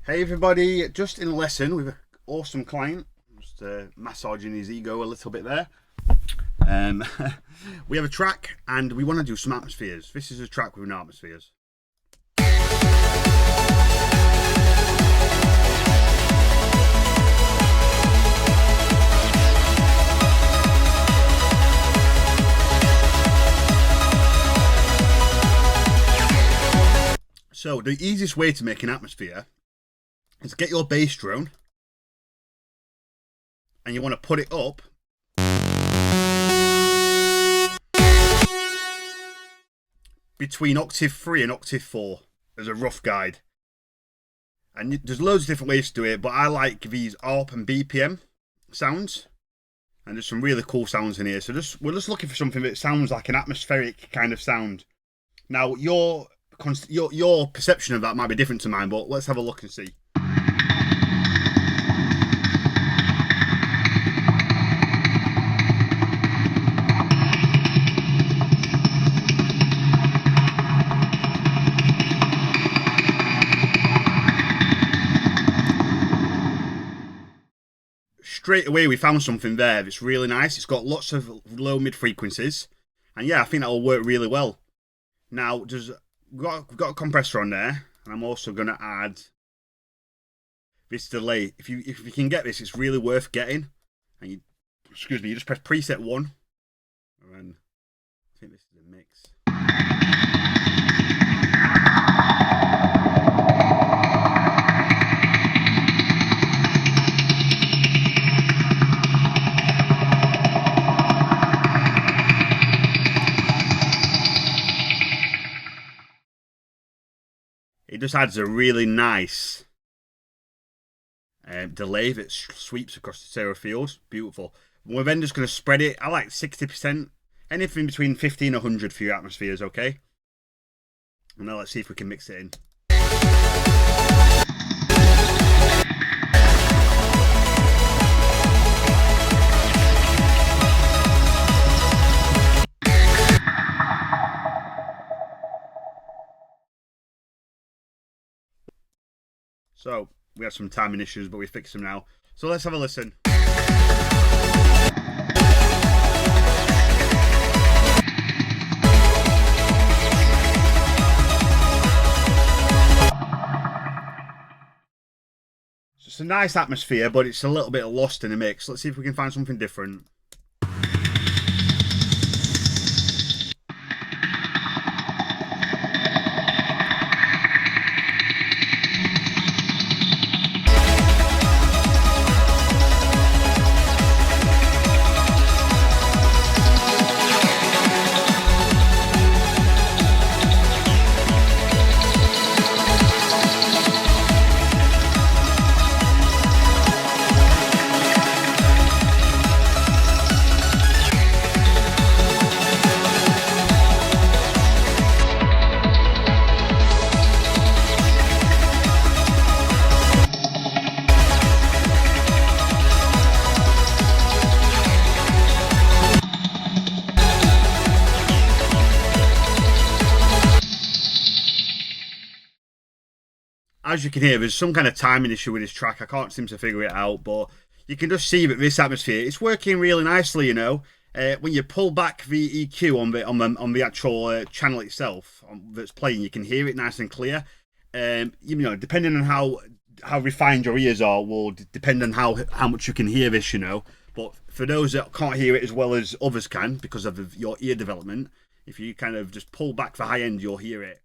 Hey everybody, just in a lesson with an awesome client, just massaging his ego a little bit there. We have a track and we want to do some atmospheres. This is a track with no atmospheres. So the easiest way to make an atmosphere is get your bass drone and you want to put it up between octave 3 and octave 4 as a rough guide. And there's loads of different ways to do it, but I like these ARP and BPM sounds. And there's some really cool sounds in here. So we're just looking for something that sounds like an atmospheric kind of sound. Now, your perception of that might be different to mine, but let's have a look and see. Straight away we found something there that's really nice. It's got lots of low mid frequencies, and yeah, I think that will work really well. Now we've got a compressor on there, and I'm also going to add this delay. If you can get this, it's really worth getting. And you just press preset 1, and then I think this is a mix. It just adds a really nice delay that sweeps across the stereo field. Beautiful. We're then just going to spread it. I like 60%. Anything between 50 and 100 for your atmospheres, okay? And now let's see if we can mix it in. So, we had some timing issues, but we fixed them now. So let's have a listen. So it's a nice atmosphere, but it's a little bit lost in the mix. Let's see if we can find something different. As you can hear, there's some kind of timing issue with this track. I can't seem to figure it out, but you can just see that this atmosphere, it's working really nicely, you know. When you pull back the EQ on the actual channel itself that's playing, you can hear it nice and clear. You know, depending on how refined your ears are, will depend on how much you can hear this, you know. But for those that can't hear it as well as others can because of your ear development, if you kind of just pull back the high end, you'll hear it.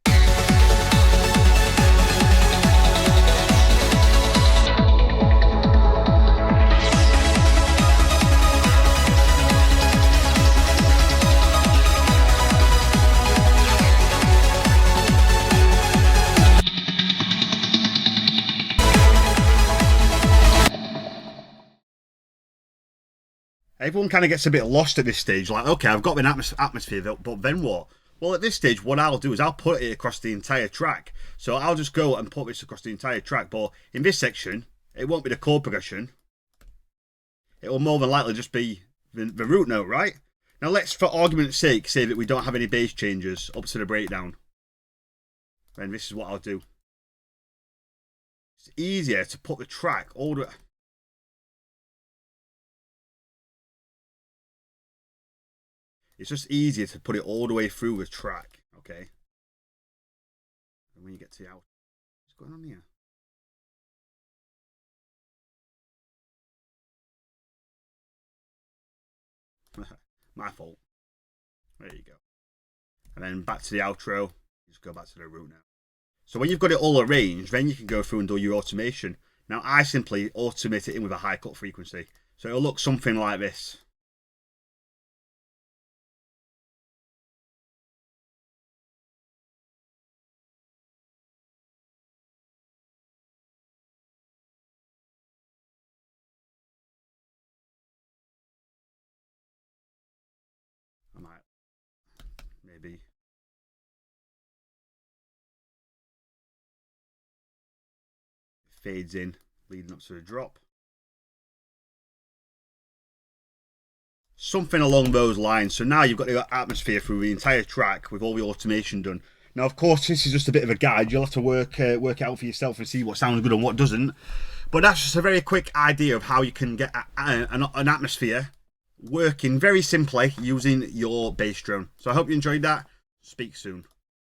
Everyone kind of gets a bit lost at this stage, like, okay, I've got an atmosphere, but then what? Well, at this stage, what I'll do is I'll put it across the entire track. So I'll just go and put this across the entire track, but in this section, it won't be the chord progression. It will more than likely just be the root note, right? Now let's, for argument's sake, say that we don't have any bass changes up to the breakdown. Then this is what I'll do. It's easier to put the track all the... It's just easier to put it all the way through the track, okay? And when you get to the out, what's going on here? My fault. There you go. And then back to the outro. Just go back to the root now. So when you've got it all arranged, then you can go through and do your automation. Now I simply automate it in with a high cut frequency. So it'll look something like this. I might maybe fades in, leading up to the drop. Something along those lines. So now you've got the atmosphere through the entire track with all the automation done. Now, of course, this is just a bit of a guide. You'll have to work it out for yourself and see what sounds good and what doesn't. But that's just a very quick idea of how you can get an atmosphere working very simply using your bass drone. So I hope you enjoyed that. Speak soon.